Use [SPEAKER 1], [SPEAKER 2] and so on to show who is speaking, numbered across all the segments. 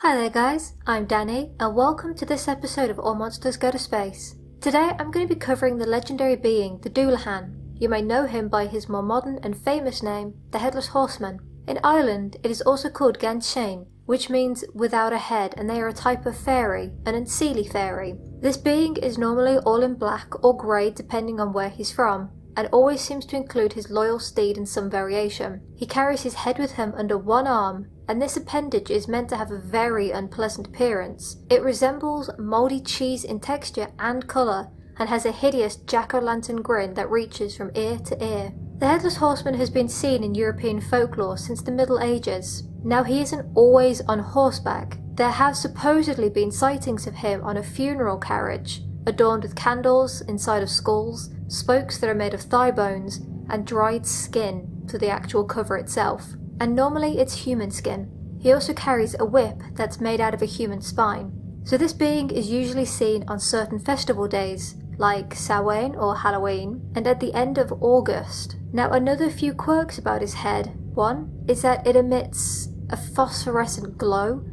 [SPEAKER 1] Hi there guys, I'm Danny and welcome to this episode of All Monsters Go to Space. Today I'm going to be covering the legendary being, the Dullahan. You may know him by his more modern and famous name, the Headless Horseman. In Ireland it is also called Gan Shane, which means without a head, and they are a type of fairy, an unseelie fairy. This being is normally all in black or grey depending on where he's from, and always seems to include his loyal steed in some variation. He carries his head with him under one arm, and this appendage is meant to have a very unpleasant appearance. It resembles mouldy cheese in texture and colour, and has a hideous jack-o'-lantern grin that reaches from ear to ear. The Headless Horseman has been seen in European folklore since the Middle Ages. Now he isn't always on horseback. There have supposedly been sightings of him on a funeral carriage, adorned with candles inside of skulls, spokes that are made of thigh bones, and dried skin for the actual cover itself. And normally it's human skin. He also carries a whip that's made out of a human spine. So this being is usually seen on certain festival days, like Samhain or Halloween, and at the end of August. Now another few quirks about his head. One is that it emits a phosphorescent glow,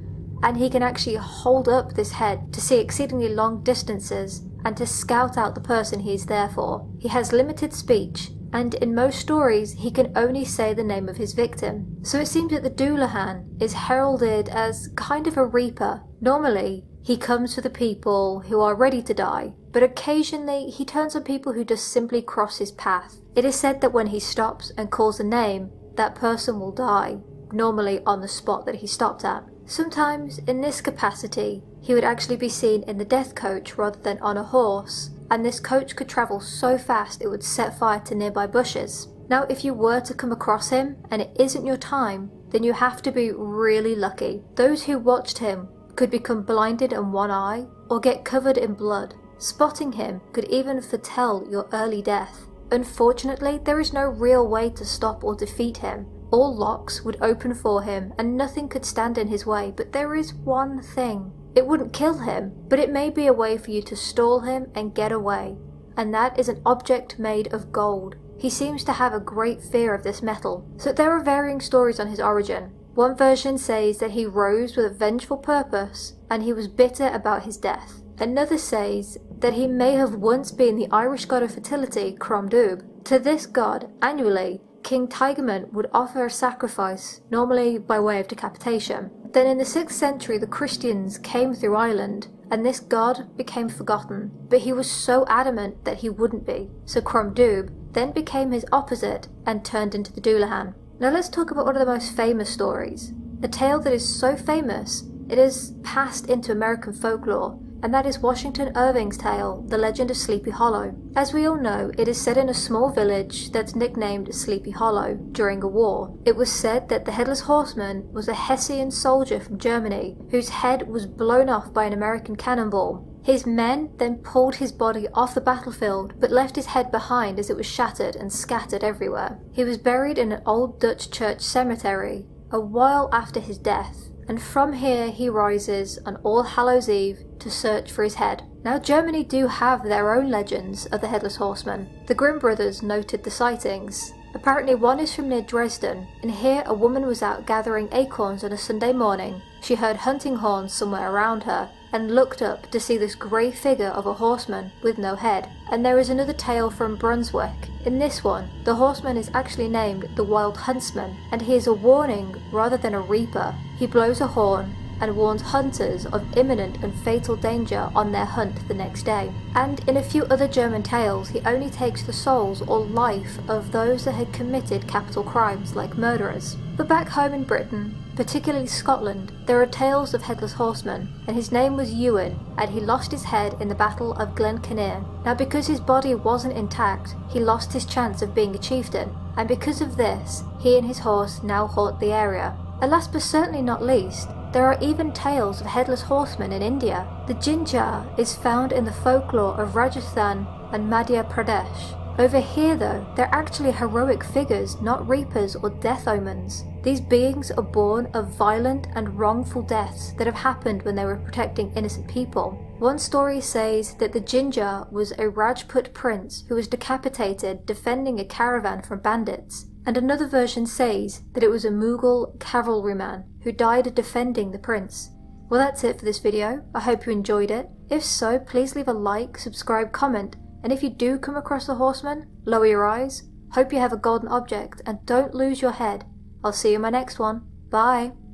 [SPEAKER 1] and he can actually hold up this head to see exceedingly long distances and to scout out the person he is there for. He has limited speech, and in most stories he can only say the name of his victim. So it seems that the Dullahan is heralded as kind of a reaper. Normally he comes for the people who are ready to die, but occasionally he turns on people who just simply cross his path. It is said that when he stops and calls a name, that person will die, normally on the spot that he stopped at. Sometimes in this capacity he would actually be seen in the death coach rather than on a horse, and this coach could travel so fast it would set fire to nearby bushes. Now if you were to come across him and it isn't your time, then you have to be really lucky. Those who watched him could become blinded in one eye or get covered in blood. Spotting him could even foretell your early death. Unfortunately, there is no real way to stop or defeat him. All locks would open for him and nothing could stand in his way, but there is one thing. It wouldn't kill him, but it may be a way for you to stall him and get away, and that is an object made of gold. He seems to have a great fear of this metal, so there are varying stories on his origin. One version says that he rose with a vengeful purpose and he was bitter about his death. Another says that he may have once been the Irish god of fertility, Crom Dubh. To this god, annually, King Tigerman would offer a sacrifice, normally by way of decapitation. Then in the 6th century the Christians came through Ireland, and this god became forgotten, but he was so adamant that he wouldn't be. So Crom Dubh then became his opposite and turned into the Dullahan. Now let's talk about one of the most famous stories. A tale that is so famous it is passed into American folklore, and that is Washington Irving's tale, The Legend of Sleepy Hollow. As we all know, it is set in a small village that's nicknamed Sleepy Hollow during a war. It was said that the Headless Horseman was a Hessian soldier from Germany whose head was blown off by an American cannonball. His men then pulled his body off the battlefield but left his head behind as it was shattered and scattered everywhere. He was buried in an old Dutch church cemetery a while after his death, and from here he rises on All Hallows Eve to search for his head. Now Germany do have their own legends of the Headless Horseman. The Grimm brothers noted the sightings. Apparently one is from near Dresden, and here a woman was out gathering acorns on a Sunday morning. She heard hunting horns somewhere around her, and looked up to see this grey figure of a horseman with no head. And there is another tale from Brunswick. In this one, the horseman is actually named the Wild Huntsman, and he is a warning rather than a reaper. He blows a horn and warns hunters of imminent and fatal danger on their hunt the next day. And in a few other German tales, he only takes the souls or life of those that had committed capital crimes like murderers. But back home in Britain, particularly Scotland, there are tales of Headless Horseman, and his name was Ewan, and he lost his head in the Battle of Glencairn. Now because his body wasn't intact, he lost his chance of being a chieftain, and because of this, he and his horse now haunt the area. And last but certainly not least, there are even tales of Headless Horsemen in India. The ginger is found in the folklore of Rajasthan and Madhya Pradesh. Over here though, they're actually heroic figures, not reapers or death omens. These beings are born of violent and wrongful deaths that have happened when they were protecting innocent people. One story says that the ginger was a Rajput prince who was decapitated defending a caravan from bandits. And another version says that it was a Mughal cavalryman who died defending the prince. Well, that's it for this video. I hope you enjoyed it. If so, please leave a like, subscribe, comment, and if you do come across the horseman, lower your eyes, hope you have a golden object, and don't lose your head. I'll see you in my next one. Bye!